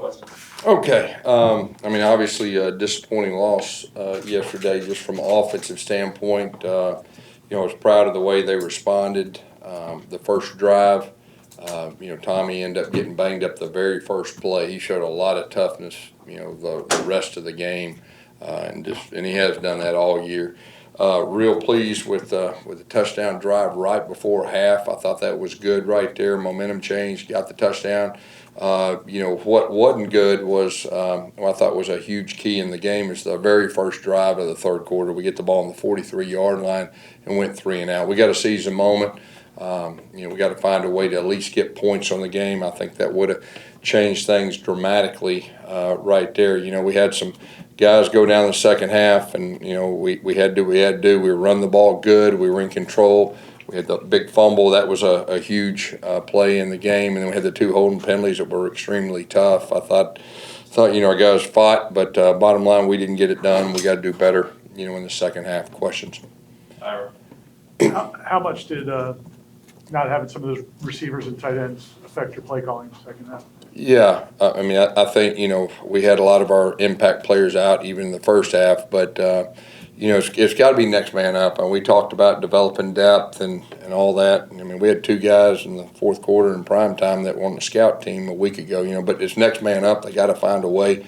question. Okay. I mean, obviously a disappointing loss yesterday just from an offensive standpoint. I was proud of the way they responded. The first drive, Tommy ended up getting banged up the very first play. He showed a lot of toughness, the rest of the game, and he has done that all year. Real pleased with the touchdown drive right before half. I thought that was good right there. Momentum change, got the touchdown. What wasn't good was what I thought was a huge key in the game is the very first drive of the third quarter. We get the ball on the 43-yard line and went 3 and out. We got to seize the moment. We got to find a way to at least get points on the game. I think that would have changed things dramatically right there. We had some guys go down the second half, and we had to do. We run the ball good. We were in control. We had the big fumble. That was a huge play in the game, and then we had the 2 holding penalties that were extremely tough. I thought our guys fought, but bottom line, we didn't get it done. We got to do better, in the second half. Questions? How much did not having some of those receivers and tight ends affect your play calling in the second half? Yeah, I think we had a lot of our impact players out even in the first half, but it's got to be next man up. And we talked about developing depth and all that. I mean, we had 2 guys in the fourth quarter in prime time that were on the scout team a week ago. But it's next man up. They got to find a way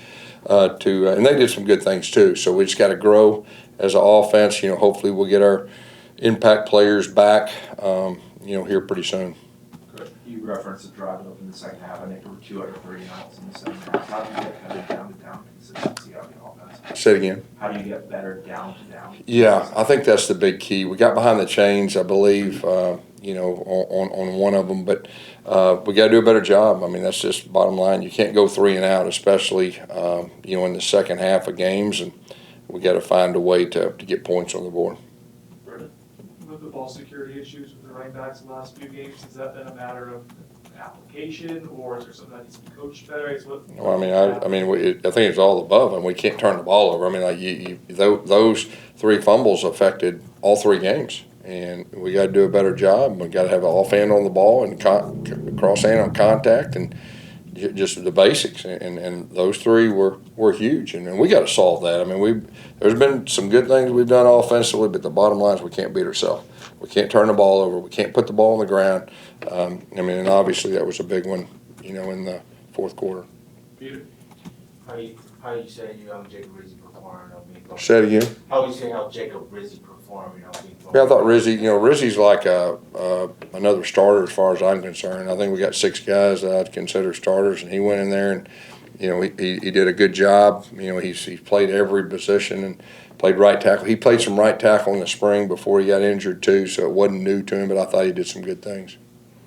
to, and they did some good things too. So we just got to grow as an offense. Hopefully we'll get our impact players back. Here pretty soon. You referenced the drive up in the second half. I think there were 230 miles in the second half. How do you get better down-to-down consistency out of the offense? Say it again. How do you get better down-to-down? Yeah, I think that's the big key. We got behind the chains, I believe, on one of them, but we got to do a better job. I mean, that's just bottom line. You can't go 3 and out, especially in the second half of games, and we got to find a way to get points on the board. With the ball security issues with the running backs in the last few games, has that been a matter of application, or is there something that needs to be coached better? I think it's all above, and we can't turn the ball over. I mean, those 3 fumbles affected all 3 games, and we got to do a better job. We got to have an off hand on the ball and cross hand on contact, and just the basics. And those 3 were huge, and we got to solve that. I mean, there's been some good things we've done offensively, but the bottom line is we can't beat ourselves. We can't turn the ball over. We can't put the ball on the ground. And obviously that was a big one, in the fourth quarter. How you say Jacob Rizzi performed? Say it again. How you say how Jacob Rizzi performed? Yeah, I thought Rizzi's like another starter as far as I'm concerned. I think we got 6 guys that I'd consider starters, and he went in there and he did a good job. He's played every position and played right tackle. He played some right tackle in the spring before he got injured too, so it wasn't new to him. But I thought he did some good things.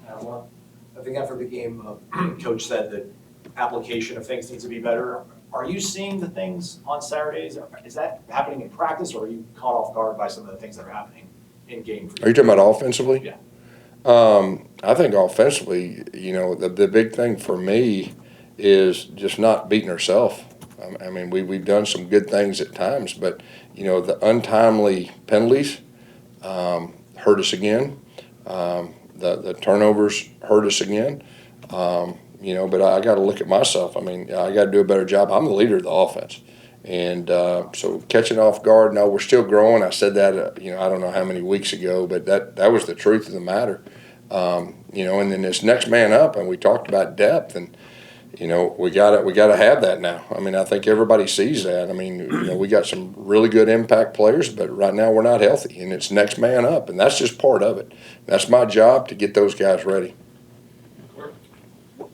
I think after the game, Coach said that application of things needs to be better. Are you seeing the things on Saturdays? Is that happening in practice, or are you caught off guard by some of the things that are happening in game? Are you talking about offensively? Yeah. I think offensively, the big thing for me is just not beating ourselves. I mean, we've done some good things at times, but the untimely penalties hurt us again. The turnovers hurt us again. But I got to look at myself. I mean, I got to do a better job. I'm the leader of the offense, and so catching off guard. No, we're still growing. I said that I don't know how many weeks ago, but that was the truth of the matter. And then this next man up, and we talked about depth, and we got to have that now. I mean, I think everybody sees that. I mean, we got some really good impact players, but right now we're not healthy, and it's next man up, and that's just part of it. That's my job to get those guys ready.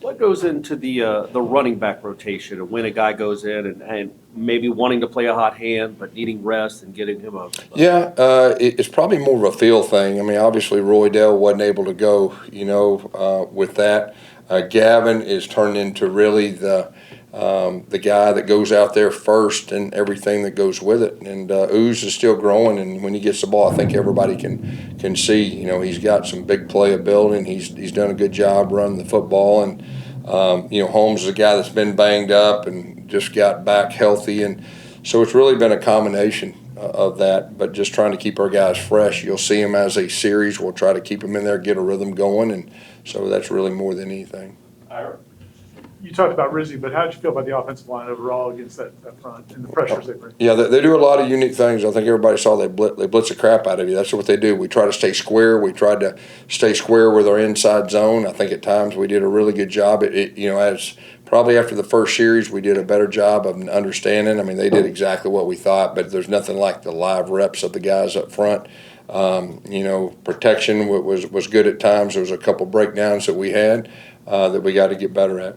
What goes into the running back rotation, and when a guy goes in and maybe wanting to play a hot hand but needing rest and getting him up? Yeah, it's probably more of a feel thing. I mean, obviously Roy Dell wasn't able to go, with that. Gavin is turned into really the guy that goes out there first and everything that goes with it. And Ooze is still growing, and when he gets the ball, I think everybody can see. He's got some big playability, and he's done a good job running the football. And Holmes is a guy that's been banged up and just got back healthy, and so it's really been a combination of that. But just trying to keep our guys fresh. You'll see them as a series. We'll try to keep them in there, get a rhythm going, and so that's really more than anything. Ira? you talked about Rizzi, but how did you feel about the offensive line overall against that front and the pressures they bring? Yeah, they do a lot of unique things. I think everybody saw they blitz the crap out of you. That's what they do. We try to stay square. We tried to stay square with our inside zone. I think at times we did a really good job. As probably after the first series, we did a better job of understanding. I mean, they did exactly what we thought, but there's nothing like the live reps of the guys up front. Protection was good at times. There was a couple breakdowns that we had that we got to get better at.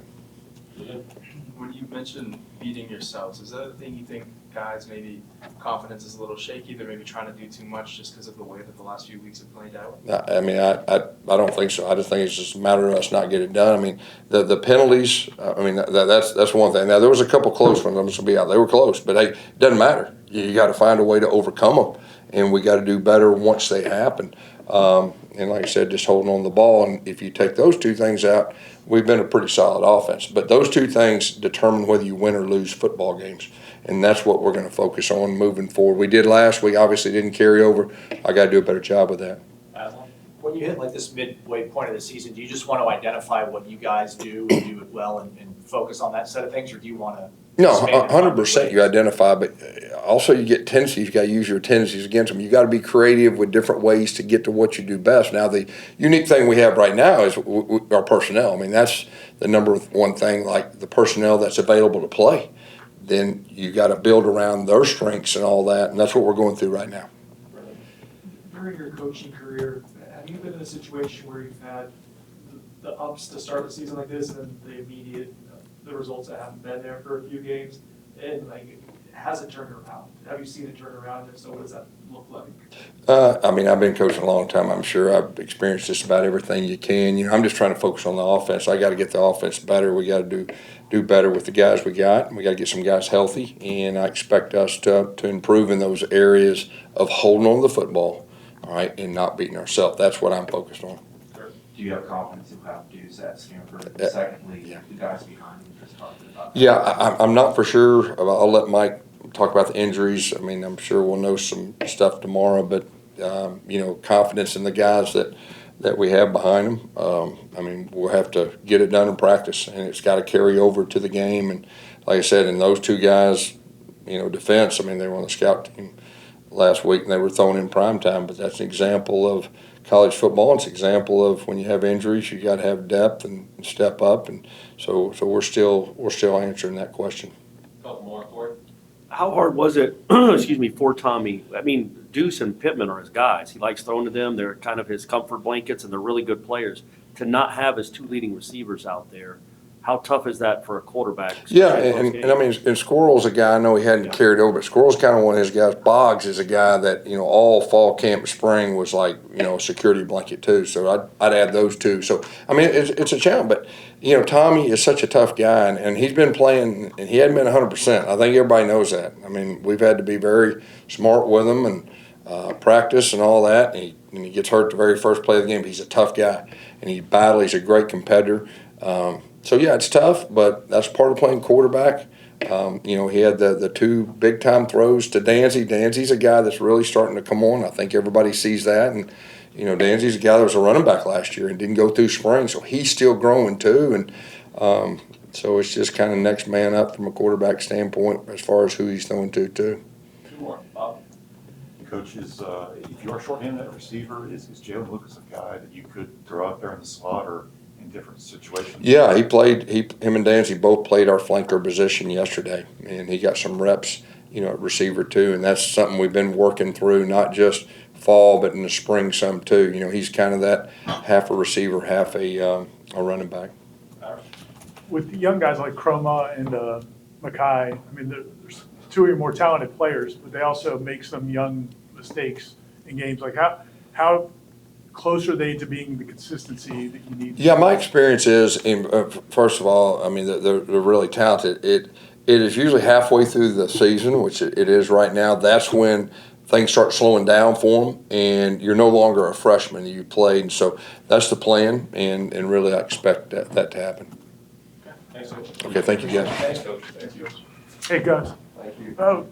When you mentioned beating yourselves, is that a thing you think guys maybe confidence is a little shaky? They're maybe trying to do too much just because of the way that the last few weeks have played out? I mean, I don't think so. I just think it's just a matter of us not getting it done. I mean, the penalties. I mean, that's one thing. Now there was a couple close ones. I'm just gonna be out. They were close, but hey, it doesn't matter. You got to find a way to overcome them, and we got to do better once they happen. And like I said, just holding on the ball. And if you take those two things out, we've been a pretty solid offense. But those two things determine whether you win or lose football games. And that's what we're going to focus on moving forward. We did last week, obviously didn't carry over. I got to do a better job with that. When you hit like this midway point of the season, do you just want to identify what you guys do and do it well and focus on that set of things, or do you want to? No, 100% you identify, but also you get tendencies. You got to use your tendencies against them. You got to be creative with different ways to get to what you do best. Now, the unique thing we have right now is our personnel. I mean, that's the number one thing, like the personnel that's available to play. Then you got to build around their strengths and all that, and that's what we're going through right now. During your coaching career, have you been in a situation where you've had the ups to start the season like this and the immediate, the results that haven't been there for a few games, and like, has it turned around? Have you seen it turn around? If so, what does that look like? I mean, I've been coaching a long time. I'm sure I've experienced just about everything you can. I'm just trying to focus on the offense. I got to get the offense better. We got to do better with the guys we got. We got to get some guys healthy, and I expect us to improve in those areas of holding on to the football, all right, and not beating ourselves. That's what I'm focused on. Do you have confidence you'll have dudes at Stanford? And secondly, the guys behind you just talking about that. Yeah, I'm not for sure. I'll let Mike talk about the injuries. I mean, I'm sure we'll know some stuff tomorrow, but confidence in the guys that we have behind them. I mean, we'll have to get it done in practice, and it's got to carry over to the game. And like I said, and those two guys, defense. I mean, they were on the scout team last week, and they were thrown in prime time. But that's an example of college football. It's an example of when you have injuries, you got to have depth and step up. And so we're still answering that question. Couple more for it. How hard was it, for Tommy? I mean, Deuce and Pittman are his guys. He likes throwing to them. They're kind of his comfort blankets, and they're really good players. To not have his two leading receivers out there, how tough is that for a quarterback? Yeah, and I mean, and Squirrel's a guy, I know he hadn't carried over, but Squirrel's kind of one of his guys. Boggs is a guy that, all fall camp and spring was like, a security blanket too. So I'd add those two. So, I mean, it's a challenge, but, Tommy is such a tough guy, and he's been playing, and he hadn't been 100%. I think everybody knows that. I mean, we've had to be very smart with him and practice and all that, and he gets hurt the very first play of the game. He's a tough guy, and he battles. He's a great competitor. So, yeah, it's tough, but that's part of playing quarterback. He had the two big-time throws to Danzy. Danzy's a guy that's really starting to come on. I think everybody sees that. And, Danzy's a guy that was a running back last year and didn't go through spring, so he's still growing too. And so it's just kind of next man up from a quarterback standpoint as far as who he's throwing to too. Two more. Coach, if you are shorthanded at receiver, is Jalen Lucas a guy that you could throw out there in the slot or in different situations? Yeah, him and Danzy both played our flanker position yesterday, and he got some reps, at receiver too, and that's something we've been working through, not just fall, but in the spring some too. He's kind of that half a receiver, half a running back. With the young guys like Chroma and Mackay, I mean, there's two of your more talented players, but they also make some young mistakes in games. Like how close are they to being the consistency that you need? Yeah, my experience is, first of all, I mean, they're really talented. It is usually halfway through the season, which it is right now. That's when things start slowing down for them, and you're no longer a freshman. You played, and so that's the plan, and really I expect that to happen. Thanks, Coach. Okay, thank you, guys. Thanks, Coach. Thank you. Hey, Gus. Thank you.